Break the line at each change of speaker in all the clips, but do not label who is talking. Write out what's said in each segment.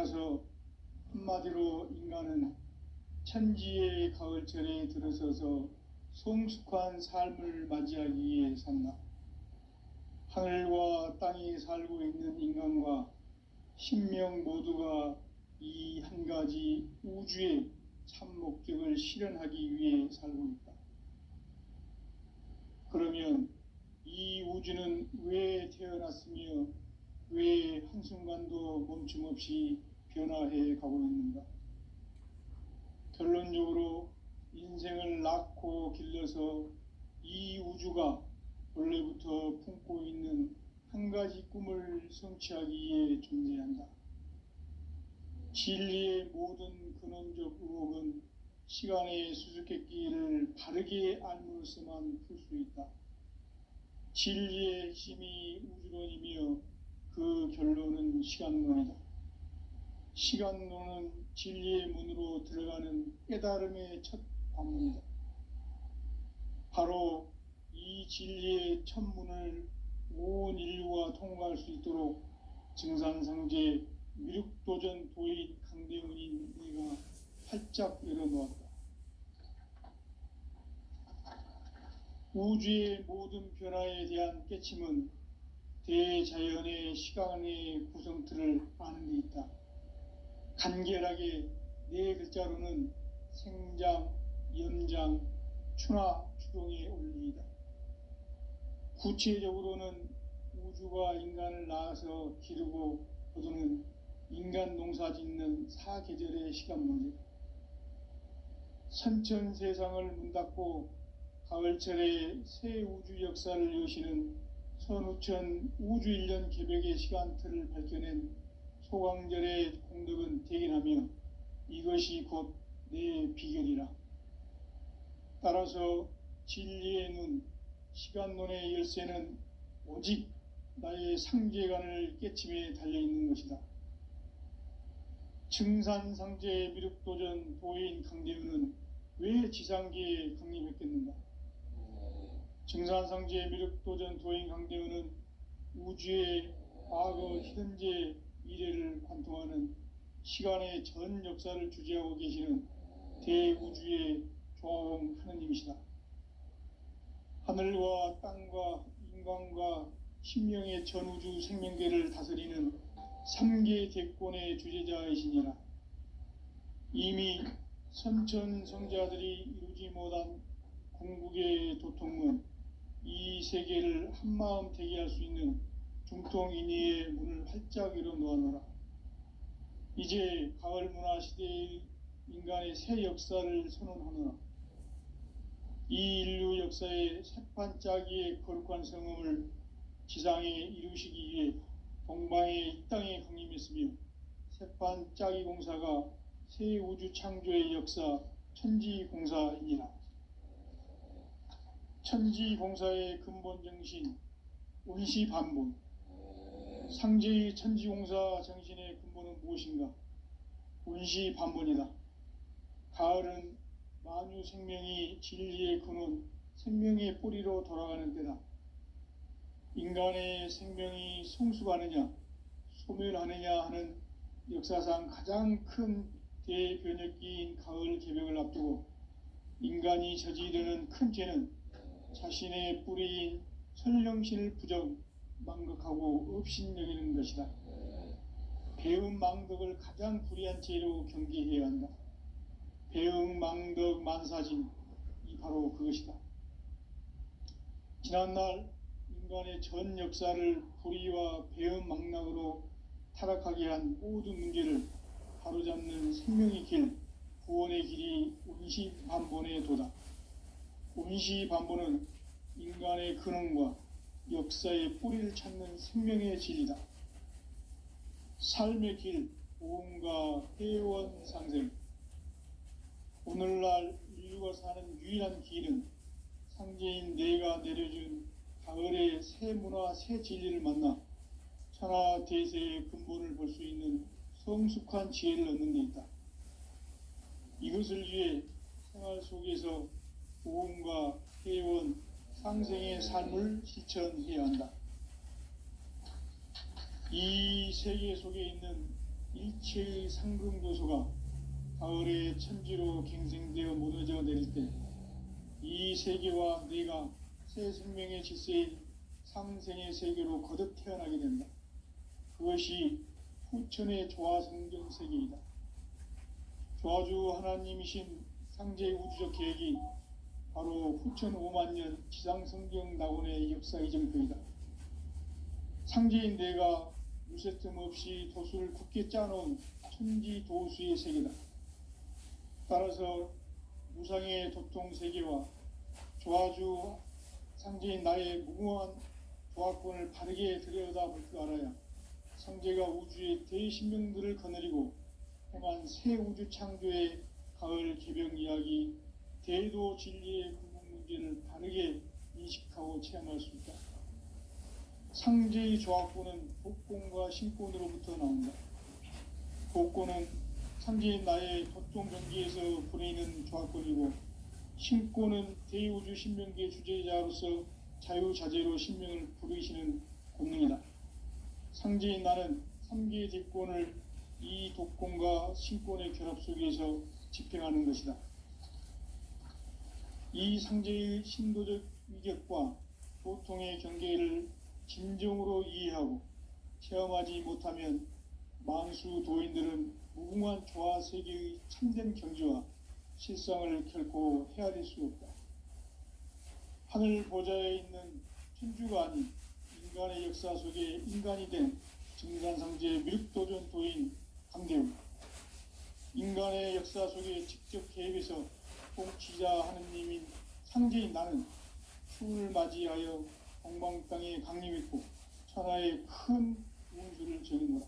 따라서 한마디로 인간은 천지의 가을철에 들어서서 성숙한 삶을 맞이하기 위해 산다. 하늘과 땅에 살고 있는 인간과 신명 모두가 이 한 가지 우주의 참 목적을 실현하기 위해 살고 있다. 그러면 이 우주는 왜 태어났으며 왜 한순간도 멈춤 없이 변화해 가고 있는가? 결론적으로 인생을 낳고 길러서 이 우주가 원래부터 품고 있는 한 가지 꿈을 성취하기 위해 존재한다. 진리의 모든 근원적 의혹은 시간의 수수께끼를 바르게 알므로서만 풀 수 있다. 진리의 핵심이 우주론이며 그 결론은 시간론이다. 시간론은 진리의 문으로 들어가는 깨달음의 첫 관문이다. 바로 이 진리의 첫 문을 온 인류가 통과할 수 있도록 증산상제 미륵도전 도인 강대훈인 내가 활짝 열어놓았다. 우주의 모든 변화에 대한 깨침은 대자연의 시간의 구성틀을 아는 데 있다. 간결하게 네 글자로는 생장, 연장, 추나 추동의 원리이다. 구체적으로는 우주가 인간을 낳아서 기르고 거두는 인간 농사 짓는 사계절의 시간 문제. 선천 세상을 문 닫고 가을철에 새 우주 역사를 여시는 선우천 우주 1년 개벽의 시간틀을 밝혀낸 소강절의 공덕은 대견하며 이것이 곧 내 비결이라. 따라서 진리의 눈, 시간론의 열쇠는 오직 나의 상제관을 깨침에 달려있는 것이다. 증산상제 미륵도전 도인 강대훈은 왜 지상계에 강림했겠는가? 증산상제 미륵도전 도인 강대훈은 우주의 과거, 현재, 미래를 관통하는 시간의 전 역사를 주재하고 계시는 대우주의 조화홍 하느님이시다. 하늘과 땅과 인간과 신명의 전우주 생명계를 다스리는 3계 대권의 주재자이시니라. 이미 선천성자들이 이루지 못한 궁극의 도통문, 이 세계를 한마음 되게 할 수 있는 중통인의의 문을 활짝 열어놓아노라. 이제 가을 문화 시대의 인간의 새 역사를 선언하노라. 이 인류 역사의 새판짜기의 거룩한 성음을 지상에 이루시기 위해 동방의 이 땅에 강림했으며 새판짜기 공사가 새 우주 창조의 역사 천지공사이니라. 천지공사의 근본 정신 운시반본. 상제의 천지공사 정신의 근본은 무엇인가? 운시반본이다. 가을은 만유 생명이 진리의 근원, 생명의 뿌리로 돌아가는 때다. 인간의 생명이 성숙하느냐, 소멸하느냐 하는 역사상 가장 큰 대변혁기인 가을 개벽을 앞두고 인간이 저지르는 큰 죄는 자신의 뿌리인 설령신을 부정, 망극하고 업신여기는 것이다. 배음 망덕을 가장 불의한 죄로 경계해야 한다. 배음 망덕 만사진, 이 바로 그것이다. 지난날 인간의 전 역사를 불의와 배음 망락으로 타락하게 한 모든 문제를 바로잡는 생명의 길, 구원의 길이 운시반본의 도다. 운시반본은 인간의 근원과 역사의 뿌리를 찾는 생명의 진리다. 삶의 길, 보험과 회원 상생. 오늘날 인류가 사는 유일한 길은 상제인 내가 내려준 가을의 새 문화, 새 진리를 만나 천하대세의 근본을 볼 수 있는 성숙한 지혜를 얻는 데 있다. 이것을 위해 생활 속에서 보험과 회원, 상생의 삶을 실천해야 한다. 이 세계 속에 있는 일체 일체의 상금도서가 가을의 천지로 갱생되어 무너져 내릴 때 이 세계와 내가 새 생명의 질서인 상생의 세계로 거듭 태어나게 된다. 그것이 후천의 조화성경 세계이다. 조화주 하나님이신 상제의 우주적 계획이 바로 후천 5만 년 지상성경 낙원의 역사 이정표이다. 상제인 내가 무쇠 틈 없이 도수를 굳게 짜놓은 천지 도수의 세계다. 따라서 무상의 도통 세계와 조화주 상제인 나의 무궁한 조화권을 바르게 들여다볼 줄 알아야 상제가 우주의 대신명들을 거느리고 행한 새 우주 창조의 가을 개병 이야기, 대도 진리의 근본 문제를 바르게 인식하고 체험할 수 있다. 상제의 조화권은 복권과 신권으로부터 나온다. 복권은 상제인 나의 도통 경계에서 부리는 조화권이고, 신권은 대우주 신명계 주제자로서 자유자재로 신명을 부르시는 권능이다. 상제인 나는 3개의 대권을 이 독권과 신권의 결합 속에서 집행하는 것이다. 이 상제의 신도적 위격과 도통의 경계를 진정으로 이해하고 체험하지 못하면 만수 도인들은 무궁한 조화 세계의 참된 경지와 실상을 결코 헤아릴 수 없다. 하늘 보좌에 있는 천주가 아닌 인간의 역사 속에 인간이 된 증산상제 밀도전 도인 강대우, 인간의 역사 속에 직접 개입해서 통치자 하느님인 상제인 나는 추운을 맞이하여 동방 땅에 강림했고 천하의 큰 운수를 정의노라.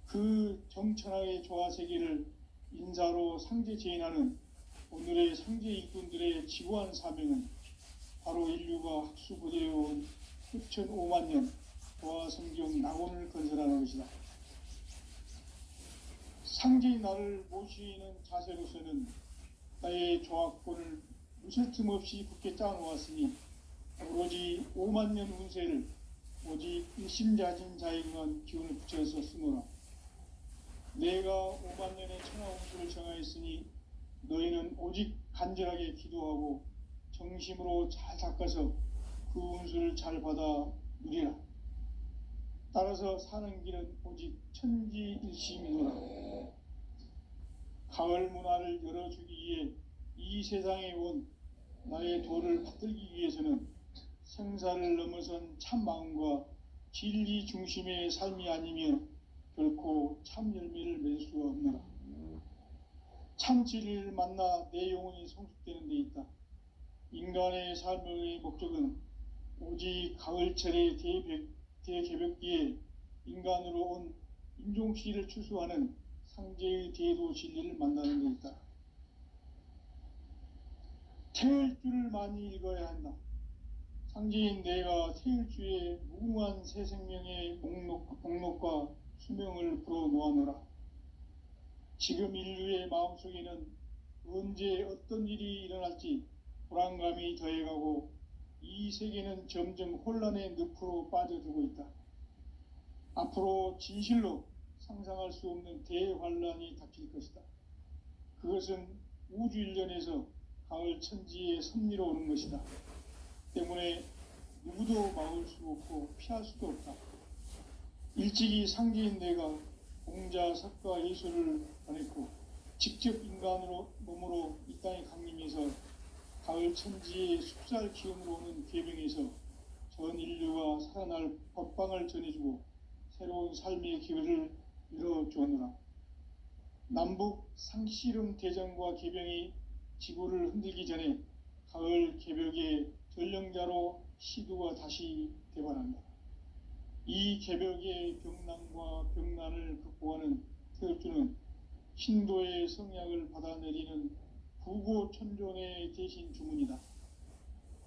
그 정천하의 조화 세계를 인사로 상제 제인하는 오늘의 상제 일꾼들의 지구한 사명은 바로 인류가 학수고대해온 후천 5만 년 조화 성경 낙원을 건설하는 것이다. 상제인 나를 모시는 자세로서는 나의 조화권을 무쇠 틈 없이 굳게 짜놓았으니 오로지 5만 년 운세를 오직 일심자진 자에 응한 기운을 붙여서 쓰노라. 내가 5만 년의 천하 운수를 정하였으니 너희는 오직 간절하게 기도하고 정심으로 잘 닦아서 그 운수를 잘 받아 누리라. 따라서 사는 길은 오직 천지일심이노라. 가을 문화를 열어주기 위해 이 세상에 온 나의 도를 받들기 위해서는 생사를 넘어선 참 마음과 진리 중심의 삶이 아니면 결코 참 열매를 맺을 수가 없노라. 참 진리를 만나 내 영혼이 성숙되는 데 있다. 인간의 삶의 목적은 오직 가을철의 대개벽기에 인간으로 온 인종시를 추수하는 상제의 대도 진리를 만나는 데 있다. 태일주를 많이 읽어야 한다. 상제인 내가 태일주의 무궁한 새 생명의 목록과 수명을 불어놓아노라. 지금 인류의 마음속에는 언제 어떤 일이 일어날지 불안감이 더해가고 이 세계는 점점 혼란의 늪으로 빠져들고 있다. 앞으로 진실로 상상할 수 없는 대환란이 닥칠 것이다. 그것은 우주 일련에서 가을 천지의 섭리로 오는 것이다. 때문에 누구도 막을 수 없고 피할 수도 없다. 일찍이 상제인 내가 공자, 석가, 예술을 보냈고 직접 인간으로 몸으로 이 땅에 강림해서 가을 천지의 숲살 기운으로 오는 계병에서 전 인류가 살아날 법방을 전해주고 새로운 삶의 기회를 열어주었노라. 남북 상씨름 대전과 계병이 지구를 흔들기 전에 가을 개벽의 전령자로 시두가 다시 대발한다. 이 개벽의 병난과 병난을 극복하는 태울주는 신도의 성약을 받아내리는 구고천존의 대신 주문이다.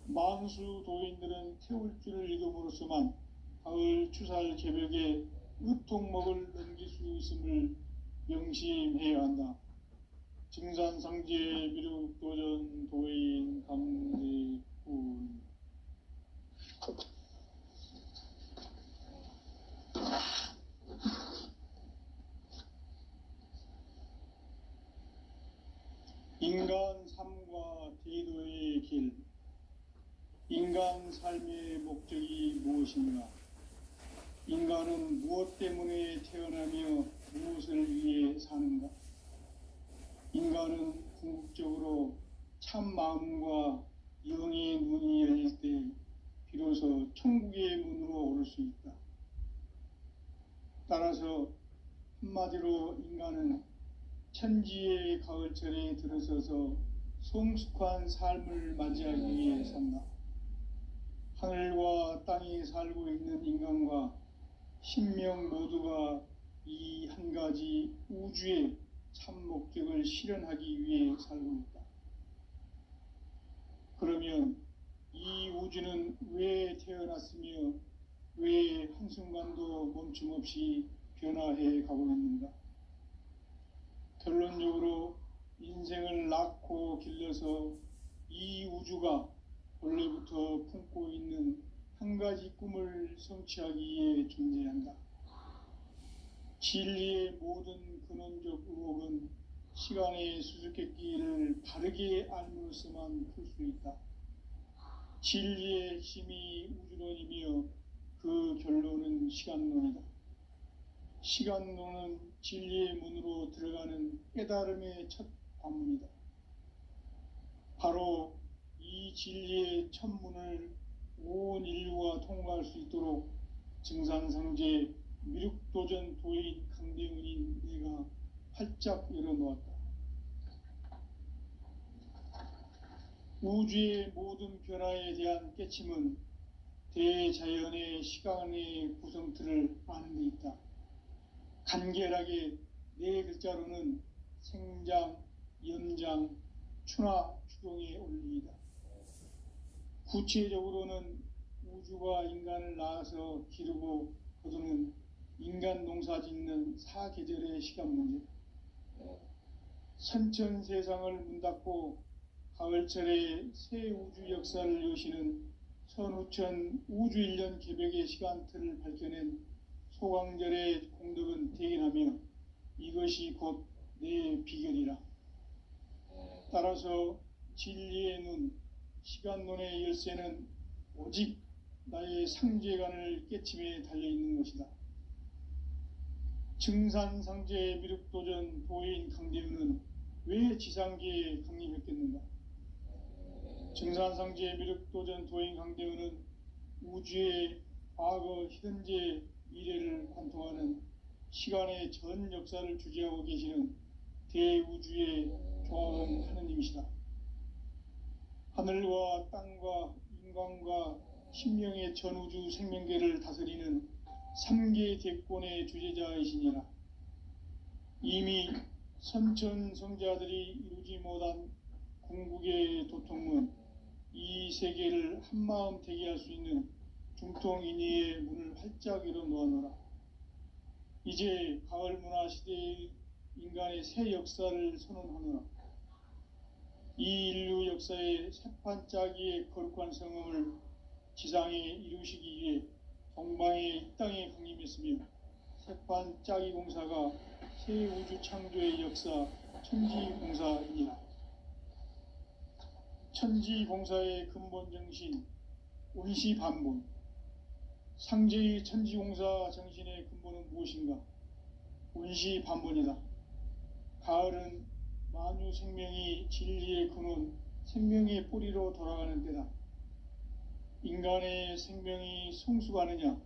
만수 도인들은 태울주를 읽음으로써만 가을 추살 개벽의 의통목을 넘길 수 있음을 명심해야 한다. 증산상제 미륵도전 도인 강대군. 인간 삶과 대도의 길, 인간 삶의 목적이 무엇인가? 인간은 무엇 때문에 태어나며 무엇을 위해 사는가? 인간은 궁극적으로 참 마음과 영의 문이 열릴 때 비로소 천국의 문으로 오를 수 있다. 따라서 한마디로 인간은 천지의 가을철에 들어서서 성숙한 삶을 맞이하기 위해 산다. 하늘과 땅에 살고 있는 인간과 신명 모두가 이 한 가지 우주의 참 목적을 실현하기 위해 살고 있다. 그러면 이 우주는 왜 태어났으며 왜 한순간도 멈춤 없이 변화해 가고 있는가? 결론적으로 인생을 낳고 길러서 이 우주가 원래부터 품고 있는 한 가지 꿈을 성취하기 위해 존재한다. 진리의 모든 근원적 의혹은 시간의 수수께끼를 바르게 알므로서만 풀 수 있다. 진리의 힘이 우주론이며 그 결론은 시간론이다. 시간론은 진리의 문으로 들어가는 깨달음의 첫 관문이다. 바로 이 진리의 첫 문을 온 인류가 통과할 수 있도록 증산상제 미륵도전 도인 강대훈인 내가 활짝 열어놓았다. 우주의 모든 변화에 대한 깨침은 대자연의 시간의 구성틀을 아는 데 있다. 간결하게 네 글자로는 생장, 연장, 추나 추동의 원리이다. 구체적으로는 우주가 인간을 낳아서 기르고 거두는 인간 농사 짓는 사계절의 시간 문제, 선천 세상을 문 닫고 가을철에 새 우주 역사를 여시는 선우천 우주 1년 개벽의 시간틀을 밝혀낸 소강절의 공덕은 대견하며 이것이 곧 내 비결이라. 따라서 진리의 눈, 시간론의 열쇠는 오직 나의 상제관을 깨침에 달려있는 것이다. 증산상제 미륵도전 도인 강대훈은 왜 지상계에 강림했겠는가? 증산상제 미륵도전 도인 강대훈은 우주의 과거, 현재, 미래를 관통하는 시간의 전 역사를 주재하고 계시는 대우주의 조화원 하느님이시다. 하늘과 땅과 인간과 신명의 전우주 생명계를 다스리는 3계 대권의 주재자이시니라. 이미 선천성자들이 이루지 못한 궁극의 도통문, 이 세계를 한마음 되게 할 수 있는 중통인의의 문을 활짝 열어놓아노라. 이제 가을 문화 시대의 인간의 새 역사를 선언하노라. 이 인류 역사의 새판 짜기의 거룩한 성음을 지상에 이루시기 위해 동방의 이 땅에 강림했으며 새판 짜기 공사가 새 우주 창조의 역사 천지공사이니라. 천지공사의 근본 정신 운시반본, 상제의 천지공사 정신의 근본은 무엇인가? 운시반본이다. 가을은 만유 생명이 진리의 근원, 생명의 뿌리로 돌아가는 때다. 인간의 생명이 성숙하느냐,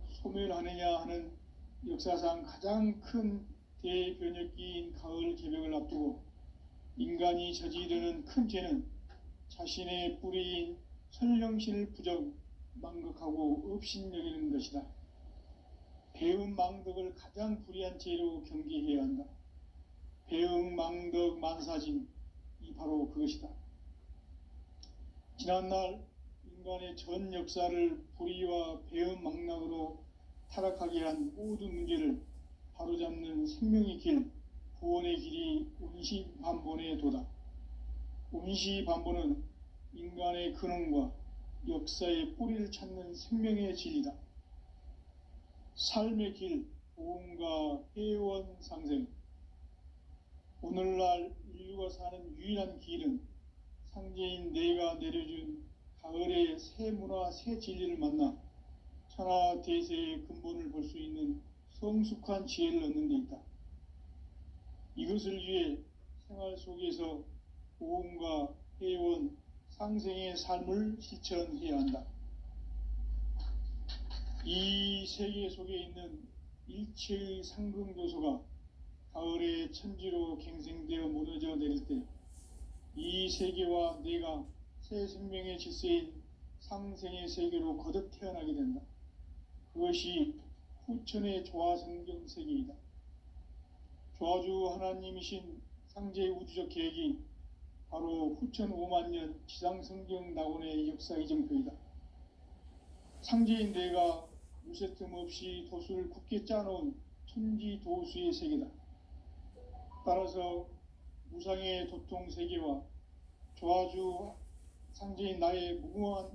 소멸하느냐 하는 역사상 가장 큰 대변혁기인 가을 개벽을 앞두고 인간이 저지르는 큰 죄는 자신의 뿌리인 선령신을 부정, 망극하고 업신여기는 것이다. 배음 망덕을 가장 불의한 죄로 경계해야 한다. 배음 망덕 만사진, 이 바로 그것이다. 지난날 인간의 전 역사를 불의와 배음 망락으로 타락하게 한 모든 문제를 바로잡는 생명의 길, 구원의 길이 운시반본의 도다. 운시반본은 인간의 근원과 역사의 뿌리를 찾는 생명의 진리다. 삶의 길, 보험과 회원 상생. 오늘날 인류가 사는 유일한 길은 상제인 내가 내려준 가을의 새 문화, 새 진리를 만나 천하 대세의 근본을 볼 수 있는 성숙한 지혜를 얻는 데 있다. 이것을 위해 생활 속에서 보험과 회원, 상생의 삶을 실천해야 한다. 이 세계 속에 있는 일체의 상승조소가 가을의 천지로 갱생되어 무너져 내릴 때 이 세계와 내가 새 생명의 질서인 상생의 세계로 거듭 태어나게 된다. 그것이 후천의 조화성경 세계이다. 조화주 하나님이신 상제의 우주적 계획이 바로 후천 5만 년 지상성경 낙원의 역사 이정표이다. 상제인 내가 무쇠 틈 없이 도수를 굳게 짜놓은 천지 도수의 세계다. 따라서 무상의 도통 세계와 조화주 상제인 나의 무궁한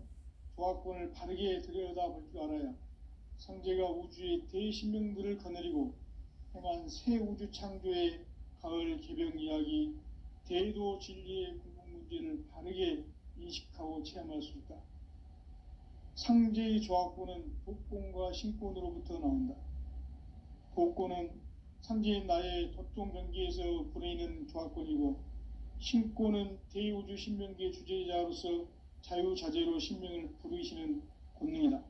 조화권을 바르게 들여다볼 줄 알아야 상제가 우주의 대신명들을 거느리고 행한 새 우주 창조의 가을 개병 이야기, 대도 진리의 궁극 문제를 바르게 인식하고 체험할 수 있다. 상제의 조화권은 독권과 신권으로부터 나온다. 독권은 상제인 나의 도통 경계에서 부르이는 조화권이고, 신권은 대우주 신명기의 주제자로서 자유자재로 신명을 부르시는 권능이다.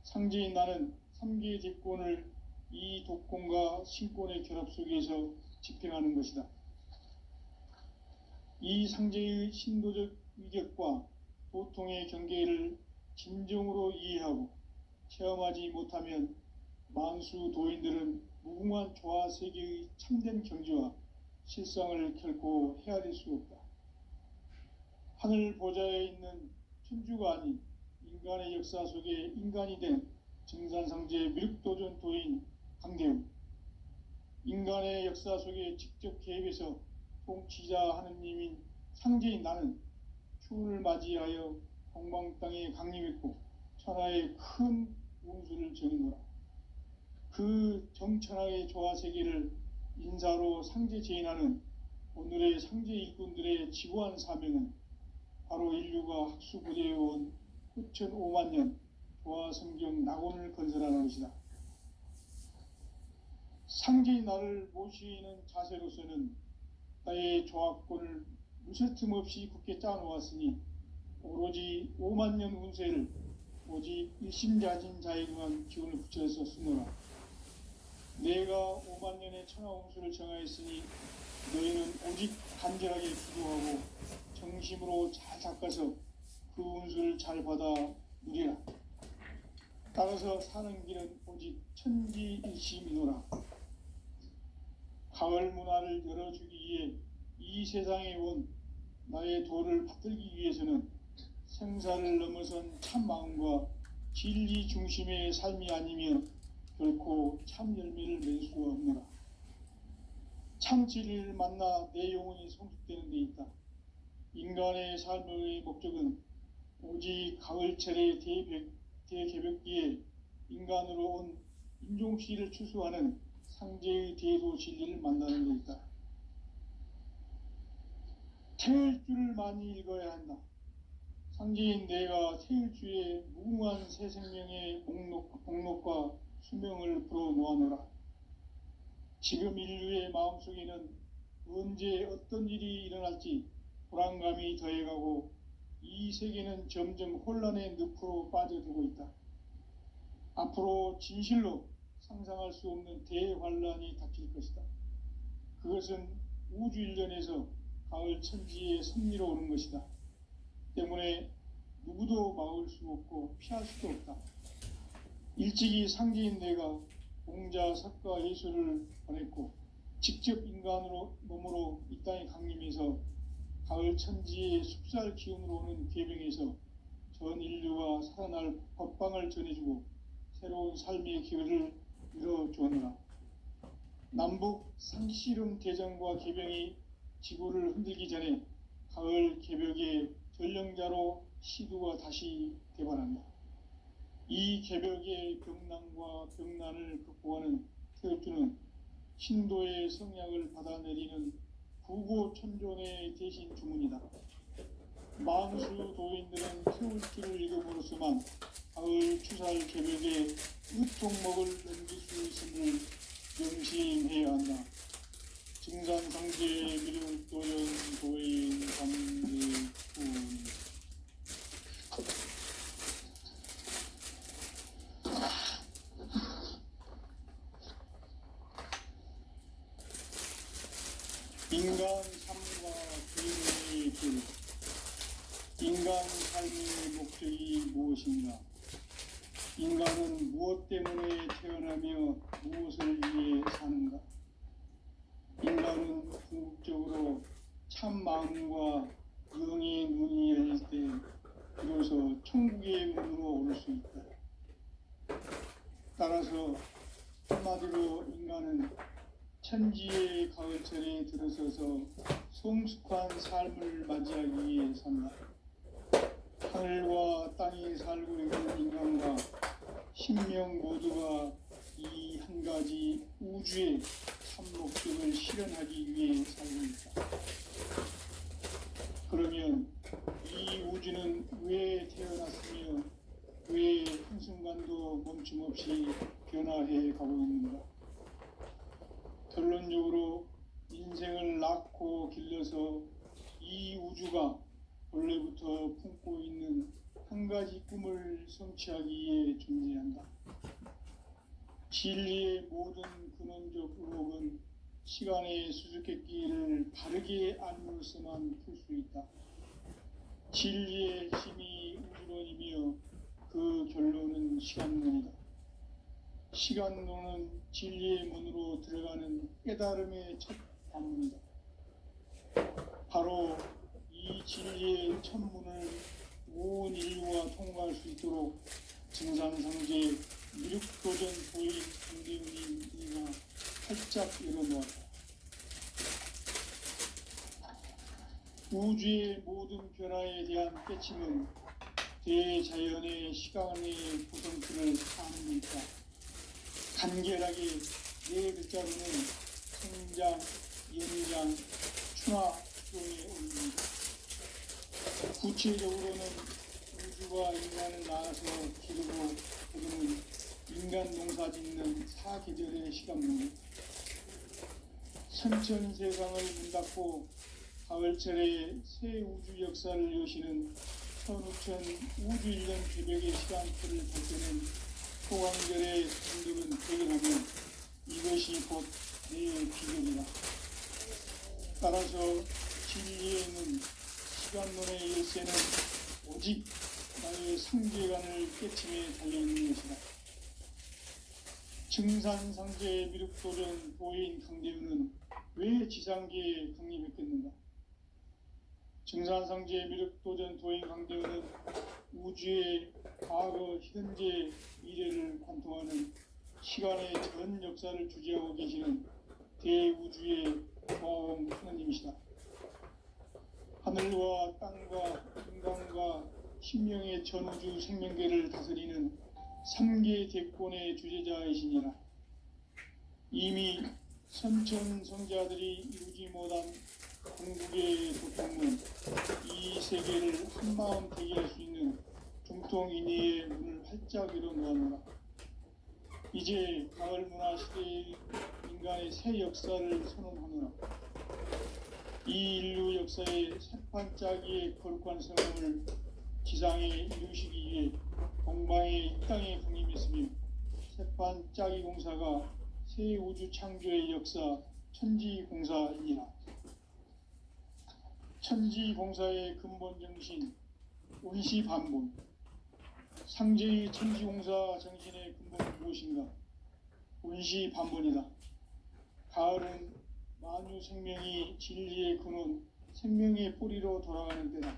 상제인 나는 3개의 대권을 이 독권과 신권의 결합 속에서 집행하는 것이다. 이 상제의 신도적 위격과 도통의 경계를 진정으로 이해하고 체험하지 못하면 만수 도인들은 무궁한 조화 세계의 참된 경지와 실상을 결코 헤아릴 수 없다. 하늘 보좌에 있는 천주가 아닌 인간의 역사 속에 인간이 된 증산상제 미륵도전 도인 강대웅, 인간의 역사 속에 직접 개입해서 통치자 하느님인 상제인 나는 추운을 맞이하여 동방 땅에 강림했고 천하의 큰 운수를 정의노라. 그 정천하의 조화 세계를 인사로 상제 제인하는 오늘의 상제 일꾼들의 지구한 사명은 바로 인류가 학수고대해온 후천 5만 년 조화 성경 낙원을 건설하는 것이다. 상제인 나를 모시는 자세로서는 나의 조화권을 무쇠틈 없이 굳게 짜놓았으니 오로지 5만 년 운세를 오직 일심자진 자에 의한 기운을 붙여서 쓰노라. 내가 5만 년의 천하 운수를 정하였으니 너희는 오직 간절하게 기도하고 정심으로 잘 닦아서 그 운수를 잘 받아 누리라. 따라서 사는 길은 오직 천지일심이노라. 가을 문화를 열어주기 위해 이 세상에 온 나의 도를 받들기 위해서는 생사를 넘어선 참 마음과 진리 중심의 삶이 아니면 결코 참 열매를 맺을 수가 없노라. 참 진리를 만나 내 영혼이 성숙되는 데 있다. 인간의 삶의 목적은 오직 가을철의 대개벽기에 인간으로 온 인종시를 추수하는 상제의 대도 진리를 만나는 데 있다. 태일주를 많이 읽어야 한다. 상제인 내가 태일주의 무궁한 새 생명의 목록과 수명을 불어놓아노라. 지금 인류의 마음속에는 언제 어떤 일이 일어날지 불안감이 더해가고 이 세계는 점점 혼란의 늪으로 빠져들고 있다. 앞으로 진실로 상상할 수 없는 대환란이 닥칠 것이다. 그것은 우주 일련에서 가을 천지의 섭리로 오는 것이다. 때문에 누구도 막을 수 없고 피할 수도 없다. 일찍이 상제인 내가 공자, 석가, 예수를 보냈고 직접 인간으로 몸으로 이 땅에 강림해서 가을 천지의 숲살 기운으로 오는 계명에서 전 인류가 살아날 법방을 전해주고 새로운 삶의 기회를 열어주었노라. 남북 상씨름 대전과 개병이 지구를 흔들기 전에 가을 개벽의 전령자로 시두가 다시 대발한다. 이 개벽의 병난과 병난을 극복하는 태극주는 신도의 성약을 받아내리는 부고천존의 대신 주문이다. 만수 도인들은 태울기를 읽음으로써만 가을 추살 개벽에 으통먹을 넘길 수 있음을 명심해야 한다. 증산상제 미륵도연 도인 강제군. 인간 삶과 개인의 길. 인간 삶의 목적이 무엇인가? 인간은 무엇 때문에 태어나며 무엇을 위해 사는가? 인간은 궁극적으로 참 마음과 영의 눈이 열릴 때 비로소 천국의 문으로 오를 수 있다. 따라서 한마디로 인간은 천지의 가을철에 들어서서 성숙한 삶을 맞이하기 위해 산다. 하늘과 땅에 살고 있는 인간과 신명 모두가 이 한 가지 우주의 참 목적을 실현하기 위해 살고 있다. 그러면 이 우주는 왜 태어났으며 왜 한순간도 멈춤없이 변화해 가고 있는가? 결론적으로 인생을 낳고 길러서 이 우주가 원래부터 품고 있는 한 가지 꿈을 성취하기 위해 존재한다. 진리의 모든 근원적 의혹은 시간의 수수께끼를 바르게 알므로서만 풀 수 있다. 진리의 힘이 우주론이며 그 결론은 시간론이다. 시간론은 진리의 문으로 들어가는 깨달음의 첫 관문이다. 바로 이 진리의 첫 문을 온 인류가 통과할 수 있도록 증산상제 미륵도전 도인 강대훈이가 활짝 열어놓았다. 우주의 모든 변화에 대한 깨침은 대자연의 시간의 구성틀을 아는 데 있다. 간결하게 네 글자로는 성장, 연장, 추나, 추동에 올립니다. 구체적으로는 우주가 인간을 낳아서 기르고 거두는 인간 농사 짓는 사계절의 시간문이 선천 세상을 문 닫고 가을철에 새 우주 역사를 여시는 천우천 우주 일년 개벽의 시간표를 볼 때는 소강절의 감독은 해결하면 이것이 곧 내 비결이다. 따라서 진리에는 시간론의 열쇠는 오직 나의 상계관을 깨침에 달려있는 것이다. 증산상제 미륵도전 도인 강대훈은 왜 지상계에 강림했겠는가? 증산상제 미륵도전 도인 강대훈은 우주의 과거, 현재, 미래를 관통하는 시간의 전 역사를 주재하고 계시는 대우주의 고아원 하나님이시다. 하늘과 땅과 인간과 신명의 전우주 생명계를 다스리는 3계 대권의 주재자이시니라. 이미 선천성자들이 이루지 못한 궁극의 도통문, 이 세계를 한마음 되게 할 수 있는 중통인의의 문을 활짝 열어놓았노라. 이제 가을 문화 시대의 인간의 새 역사를 선언하노라. 이 인류 역사의 새판짜기의 거룩한 성공을 지상에 이루시기 위해 동방의 이 땅에 강림했으며 새판짜기 공사가 새 우주 창조의 역사 천지공사이니라. 천지공사의 근본 정신 원시반본. 상제의 천지공사 정신의 근본은 무엇인가? 원시반본이다. 가을은 만유 생명이 진리의 근원, 생명의 뿌리로 돌아가는 때다.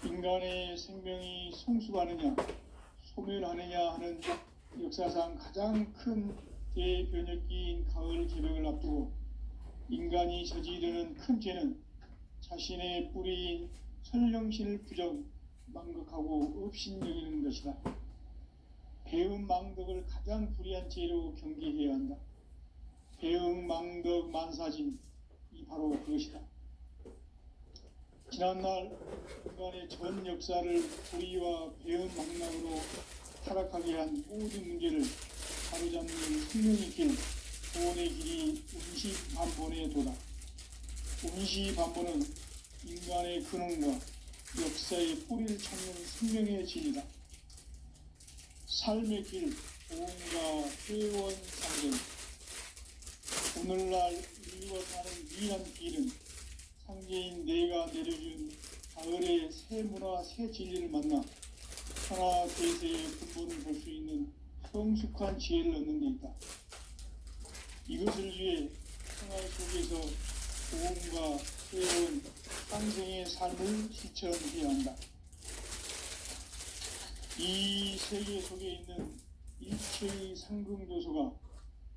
인간의 생명이 성숙하느냐, 소멸하느냐 하는 역사상 가장 큰 대변혁기인 가을 개벽을 앞두고 인간이 저지르는 큰 죄는 자신의 뿌리인 선령신을 부정, 망극하고 업신여기는 것이다. 배음 망덕을 가장 불의한 죄로 경계해야 한다. 배음 망덕 만사진, 이 바로 그것이다. 지난날 인간의 전 역사를 고의와 배은 망락으로 타락하게 한 모든 문제를 바로잡는 생명의 길, 구원의 길이 운시반본의 도다. 운시반본은 인간의 근원과 역사의 뿌리를 찾는 생명의 진리다. 삶의 길, 보험과 회원 상전. 오늘날 인류가 사는 유일한 길은 상제인 내가 내려준 가을의 새 문화, 새 진리를 만나 천하 대세의 근본을 볼 수 있는 성숙한 지혜를 얻는 데 있다. 이것을 위해 생활 속에서 보험과 회원, 상생의 삶을 실천해야 한다. 이 세계 속에 있는 일체의 상승조소가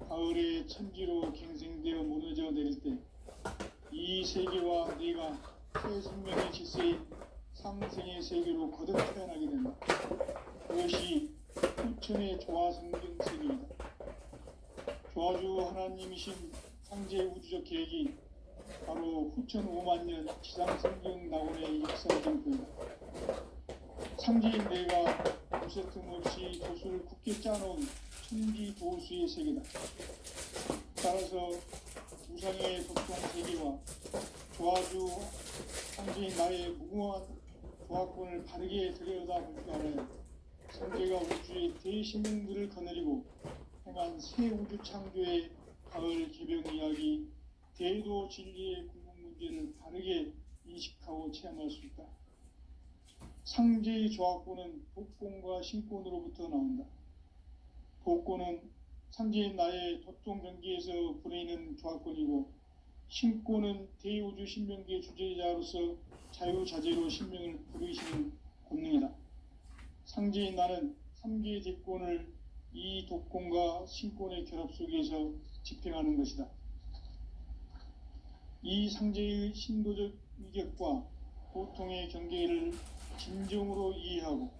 가을의 천지로 갱생되어 무너져 내릴 때 이 세계와 내가 새 생명의 질서인 상생의 세계로 거듭 태어나게 된다. 그것이 후천의 조화성경 세계이다. 조화주 하나님이신 상제 우주적 계획이 바로 후천 5만 년 지상성경 낙원의 역사의 전부이다. 상제인 내가 무쇠 틈 없이 조수를 굳게 짜놓은 천지 도수의 세계다. 따라서 우상의 독성 세계와 조화주 상제인 나의 무궁한 조화권을 바르게 들여다볼 줄 알아야 상제가 우주의 대신명들을 거느리고 행한 새 우주 창조의 가을 개병 이야기, 대도 진리의 궁극 문제를 바르게 인식하고 체험할 수 있다. 상제의 조화권은 독권과 신권으로부터 나온다. 독권은 상제인 나의 도통 경계에서 부리는 조화권이고, 신권은 대우주 신명계의 주제자로서 자유자재로 신명을 부르시는 권능이다. 상제인 나는 3개의 대권을 이 독권과 신권의 결합 속에서 집행하는 것이다. 이 상제의 신도적 위격과 고통의 경계를 진정으로 이해하고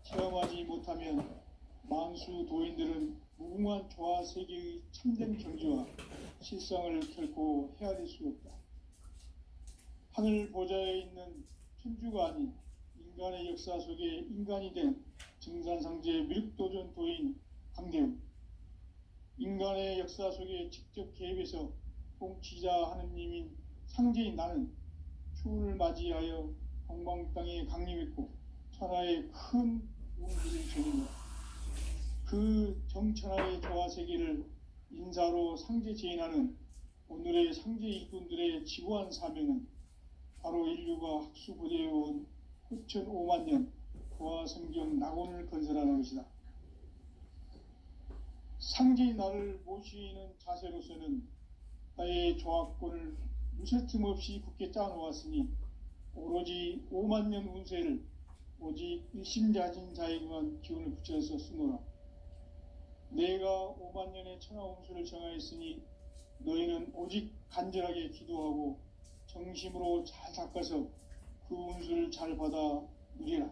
체험하지 못하면 만수 도인들은 무궁한 조화 세계의 참된 경지와 실상을 결코 헤아릴 수 없다. 하늘 보좌에 있는 천주가 아닌 인간의 역사 속에 인간이 된 증산상제 밀도전 도인 강대웅, 인간의 역사 속에 직접 개입해서 통치자 하느님인 상제인 나는 추운을 맞이하여 동방 땅에 강림했고 천하의 큰 운기를 전입니다. 그 정천하의 조화 세계를 인사로 상제 제인하는 오늘의 상제 일꾼들의 지구한 사명은 바로 인류가 학수고대해온 후천 5만 년 조화 성경 낙원을 건설하는 것이다. 상제인 나를 모시는 자세로서는 나의 조화권을 무쇠틈 없이 굳게 짜놓았으니 오로지 5만 년 운세를 오직 일심자진 자에게만 기운을 붙여서 쓰노라. 내가 5만 년의 천하 운수를 정하였으니 너희는 오직 간절하게 기도하고 정심으로 잘 닦아서 그 운수를 잘 받아 누리라.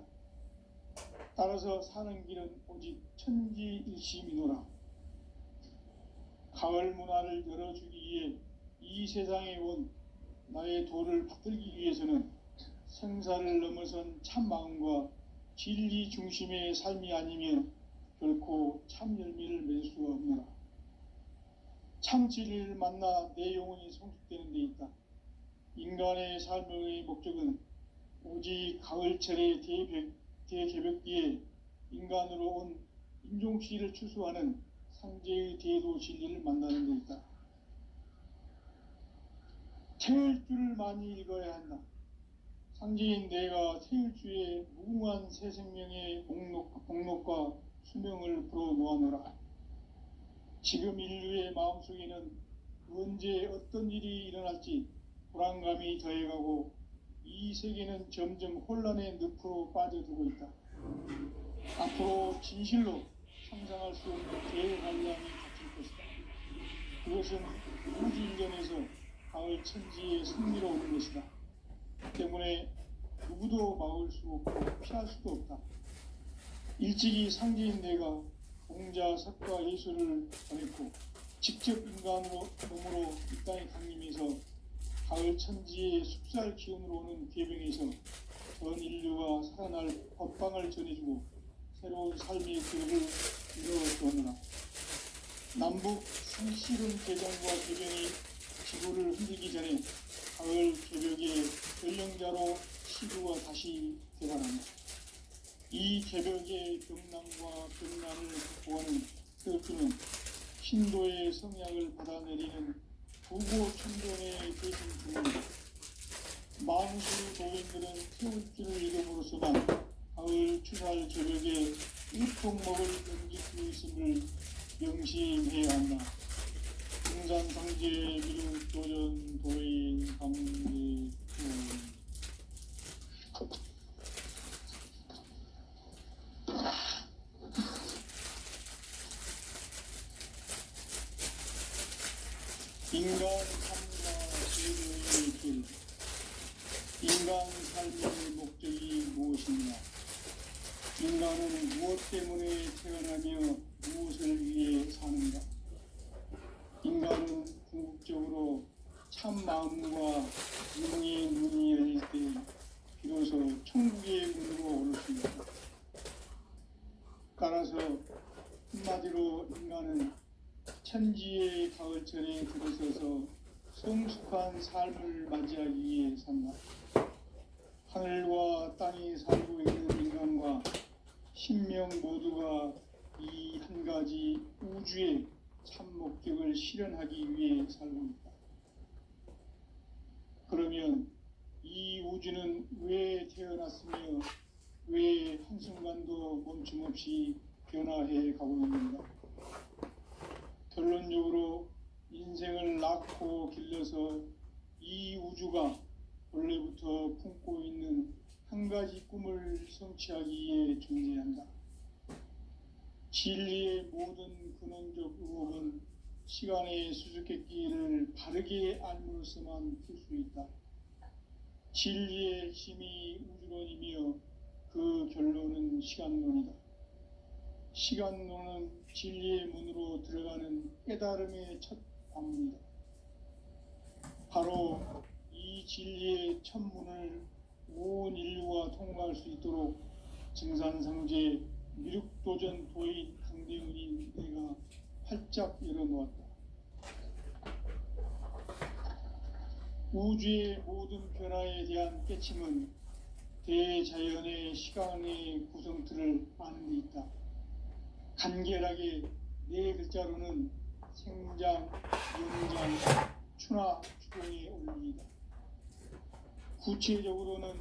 따라서 사는 길은 오직 천지일심이노라. 가을 문화를 열어주기 위해 이 세상에 온 나의 도를 받들기 위해서는 생사를 넘어선 참 마음과 진리 중심의 삶이 아니면 결코 참 열매를 맺을 수가 없노라. 참 진리를 만나 내 영혼이 성숙되는 데 있다. 인간의 삶의 목적은 오직 가을철의 대개벽 뒤에 인간으로 온 인종씨를 추수하는 상제의 대도 진리를 만나는 데 있다. 태을 줄을 많이 읽어야 한다. 상제인 내가 태을주의 무궁한 새 생명의 목록과 수명을 불어 놓아노라. 지금 인류의 마음속에는 언제 어떤 일이 일어날지 불안감이 더해가고 이 세계는 점점 혼란의 늪으로 빠져들고 있다. 앞으로 진실로 상상할 수 없는 대환란이 닥칠 것이다. 그것은 우주인전에서 가을 천지의 승리로 오는 것이다. 때문에 누구도 막을 수 없고 피할 수도 없다. 일찍이 상제인 내가 공자, 석과 예술을 전했고 직접 인간으로 몸으로 이 땅에 강림해서 가을 천지의 숲살 기운으로 오는 괴병에서 전 인류가 살아날 법방을 전해주고 새로운 삶의 기록을 이루어주느라. 남북 상씨름 대전과 괴병이 지구를 흔들기 전에 가을 개벽의 전령자로 시구가 다시 되살아난다. 이 개벽의 병난과 병난을 극복하는 혈주는 신도의 성약을 받아내리는 부고 천존의 대신 중입니다. 만수 도인들은 태울 줄을 이름으로서만 가을 추살 개벽의 일통목을 넘기고 있음을 명심해야 한다. 등산상제 미륵 도전 도인 강제군. 인간 삶과 제도의 길. 인간 삶의 목적이 무엇이냐? 인간은 무엇 때문에 태어나며 무엇을 위해 사는가? 인간은 궁극적으로 참 마음과 용의 눈이 열릴 때 비로소 천국의 문으로 오를 수 있다. 따라서 한마디로 인간은 천지의 가을철에 들어서서 성숙한 삶을 맞이하기 위해 산다. 하늘과 땅에 살고 있는 인간과 신명 모두가 이 한 가지 우주의 참 목적을 실현하기 위해 살고 있다. 그러면 이 우주는 왜 태어났으며 왜 한순간도 멈춤 없이 변화해 가고 있는가? 결론적으로 인생을 낳고 길러서 이 우주가 원래부터 품고 있는 한 가지 꿈을 성취하기 위해 존재한다. 진리의 모든 근원적 의혹은 시간의 수수께끼를 바르게 알므로서만 풀 수 있다. 진리의 핵심이 우주론이며 그 결론은 시간론이다. 시간론은 진리의 문으로 들어가는 깨달음의 첫 관문이다. 바로 이 진리의 첫 문을 온 인류가 통과할 수 있도록 증산상제 미륵도전 도인 강대훈이 내가 활짝 열어놓았다. 우주의 모든 변화에 대한 깨침은 대자연의 시간의 구성틀을 아는 데 있다. 간결하게 네 글자로는 생장, 연장, 추나 추동의 원리이다. 구체적으로는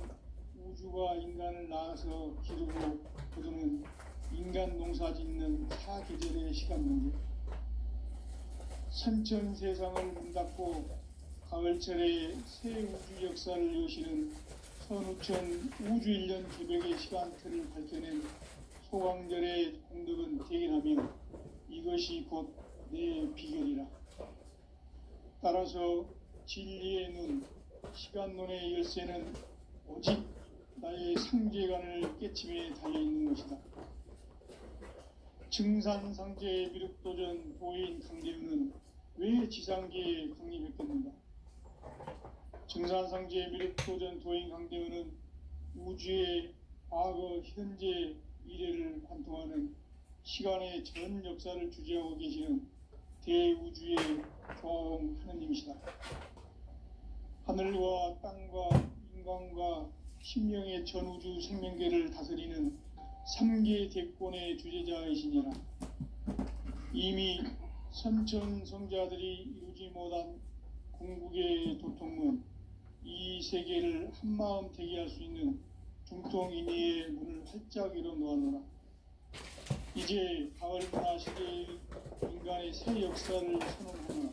우주가 인간을 낳아서 기르고 거두는 인간 농사 짓는 사계절의 시간 문제. 선천 세상을 문 닫고 가을철에 새 우주 역사를 여시는 선우천 우주일년 개벽의 시간틀을 밝혀낸 소강절의 공덕은 대견하며 이것이 곧 내 비결이라. 따라서 진리의 눈, 시간론의 열쇠는 오직 나의 상제관을 깨침에 달려있는 것이다. 증산상제 미륵도전 도인 강대훈은 왜 지상계에 강림했겠는가? 증산상제 미륵도전 도인 강대훈은 우주의 과거, 현재, 미래를 관통하는 시간의 전 역사를 주재하고 계시는 대우주의 조화원 하느님이시다. 하늘과 땅과 인간과 신명의 전우주 생명계를 다스리는 3계 대권의 주제자이시니라. 이미 선천성자들이 이루지 못한 궁극의 도통문, 이 세계를 한마음 되게 할 수 있는 중통인의의 문을 활짝 열어놓았노라. 이제 가을 문화 시대의 인간의 새 역사를 선언하노라.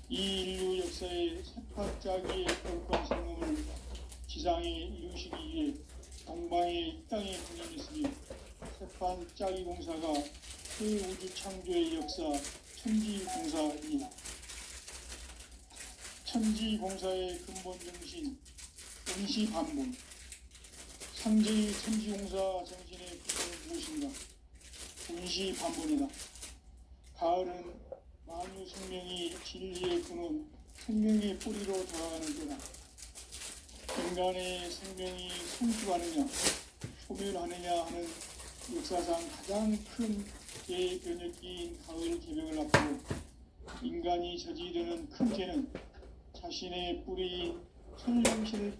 이 인류 역사의 새파짜기의 거룩한 성공을 지상에 이루시기 위해 동방의 이 땅에 군림했으며 새판 짜기 공사가 새 우주 창조의 역사 천지공사입니다. 천지공사의 근본 정신 임시반본. 상제의 천지공사 정신의 근본은 무엇인가? 임시반본이다. 가을은 만유 생명이 진리의 근원 생명의 뿌리로 돌아가는 때다. 인간의 생명이 성숙하느냐 소멸하느냐 하는 역사상 가장 큰 대변혁기인 가을 개벽을 앞두고 인간이 저지르는 큰 죄는 자신의 뿌리인 설명신을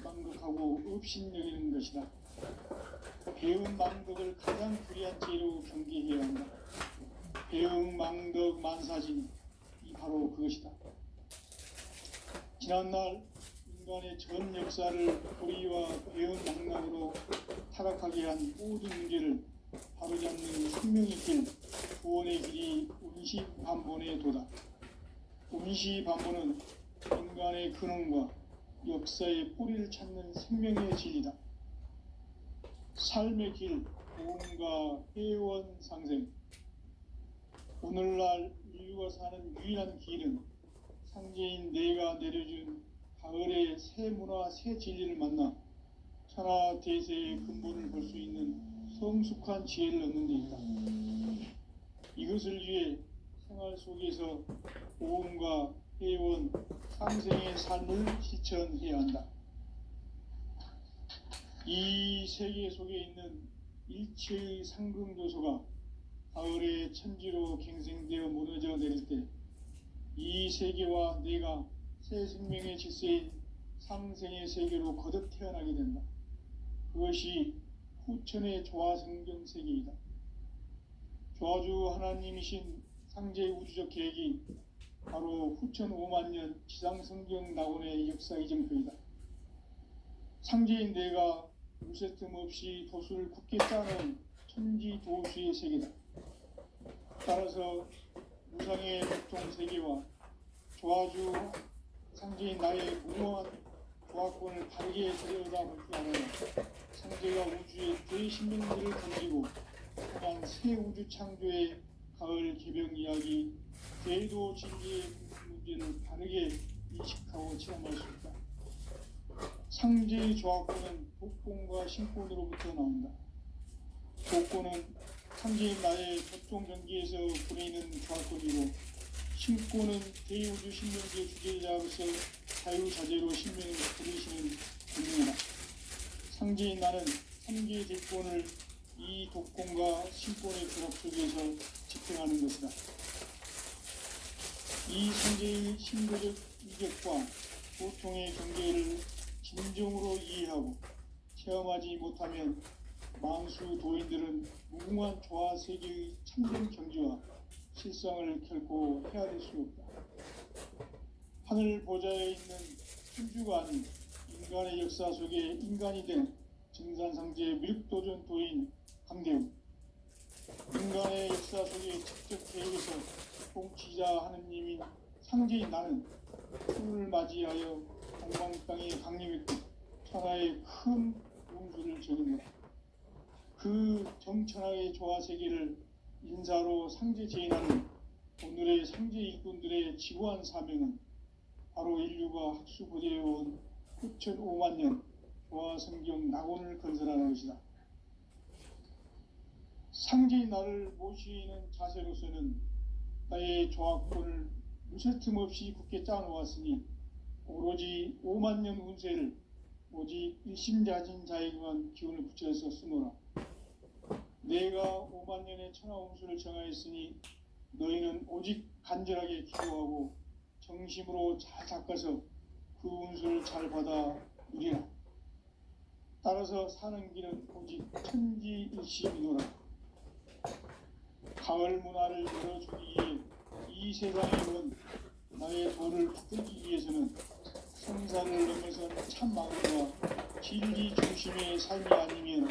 망극하고 업신여기는 것이다. 배운 망덕을 가장 불의한 죄로 경계해야 한다. 배운 망덕 만사진이 바로 그것이다. 지난날 인간의 전 역사를 불의와 배운 망락으로 타락하게 한 모든 문제를 바로잡는 생명의 길, 구원의 길이 운시반본의 도다. 운시반본은 인간의 근원과 역사의 뿌리를 찾는 생명의 진리다. 삶의 길, 보험과 회원 상생. 오늘날 인류가 사는 유일한 길은 상제인 내가 내려준 가을의 새 문화, 새 진리를 만나 천하 대세의 근본을 볼 수 있는 성숙한 지혜를 얻는 데 있다. 이것을 위해 생활 속에서 보험과 회원, 상생의 삶을 실천해야 한다. 이 세계 속에 있는 일체의 상금요소가 가을의 천지로 갱생되어 무너져 내릴 때 이 세계와 내가 새 생명의 질서인 상생의 세계로 거듭 태어나게 된다. 그것이 후천의 조화성경 세계이다. 조화주 하나님이신 상제의 우주적 계획이 바로 후천 5만 년 지상성경 낙원의 역사 이정표이다. 상제인 내가 무쇠 틈 없이 도수를 굳게 짜놓은 천지 도수의 세계다. 따라서 무상의 보통 세계와 조화주 상제인 나의 무모한 조화권을 바르게 들여다볼 줄 알아야 상제가 우주의 대신명들을 던지고 또한 새 우주 창조의 가을 개벽 이야기, 대도 진리의 문제를 바르게 인식하고 체험할 수 있다. 상제의 조화권은 독본과 신권으로부터 나온다. 독본은 상제인 나의 법종 경기에서 부리는 조화권이고 신권은 대우주 신명제 주제자로서 자유자재로 신명을 부리시는 권능이다. 상제인 나는 3개의 대권을 이 독권과 신권의 조합 속에서 집행하는 것이다. 이 상제의 신도적 이격과 보통의 경계를 진정으로 이해하고 체험하지 못하면 만수 도인들은 무궁한 조화 세계의 참된 경지와 실상을 결코 헤아릴 수 없다. 하늘 보좌에 있는 천주가 아닌 인간의 역사 속에 인간이 된 증산상제 밀도전 도인 강대웅. 인간의 역사 속에 직접 계획에서 통치자 하느님인 상제인 나는 풀을 맞이하여 동방 땅에 강림했고 천하의 큰 용수를 저는다. 그 정천하의 조화 세계를 인사로 상제 제인하는 오늘의 상제 일꾼들의 지고한 사명은 바로 인류가 학수고대해온 후천 5만 년 조화 성경 낙원을 건설하는 것이다. 상제인 나를 모시는 자세로서는 나의 조화권을 무쇠 틈 없이 굳게 짜놓았으니 오로지 5만 년 운세를 오직 일심자진 자에게만 기운을 붙여서 쓰노라. 내가 5만 년의 천하 운수를 정하였으니 너희는 오직 간절하게 기도하고 정심으로 잘 닦아서 그 운수를 잘 받아 누리라. 따라서 사는 길은 오직 천지일심이노라. 가을 문화를 열어주기 위해 이 세상에 온 나의 도를 붙들기 위해서는 성사를 넘어선 참 마음과 진리 중심의 삶이 아니면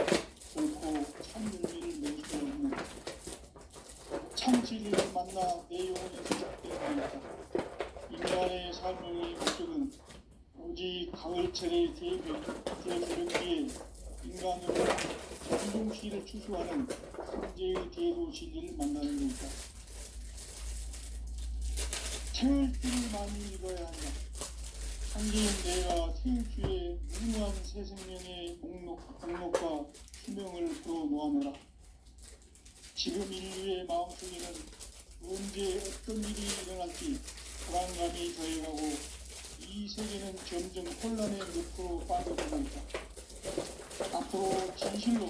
결코 참 열매를 낼 수 없는 참 진리를 만나 내 영혼이 시작되어야겠다. 인간의 삶의 목적은 오직 가을철의 대변기에 인간으로 전동시를 추수하는 상제의 대도 진리를 만나는 것이다. 태일주를 많이 읽어야 한다. 상제인 내가 태일주의 무궁한 새 생명의 목록과 수명을 풀어놓아노라. 지금 인류의 마음속에는 언제 어떤 일이 일어날지 불안감이 긴장이 더해가고 이 세계는 점점 혼란의 늪으로 빠져들고 있다. 앞으로 진실로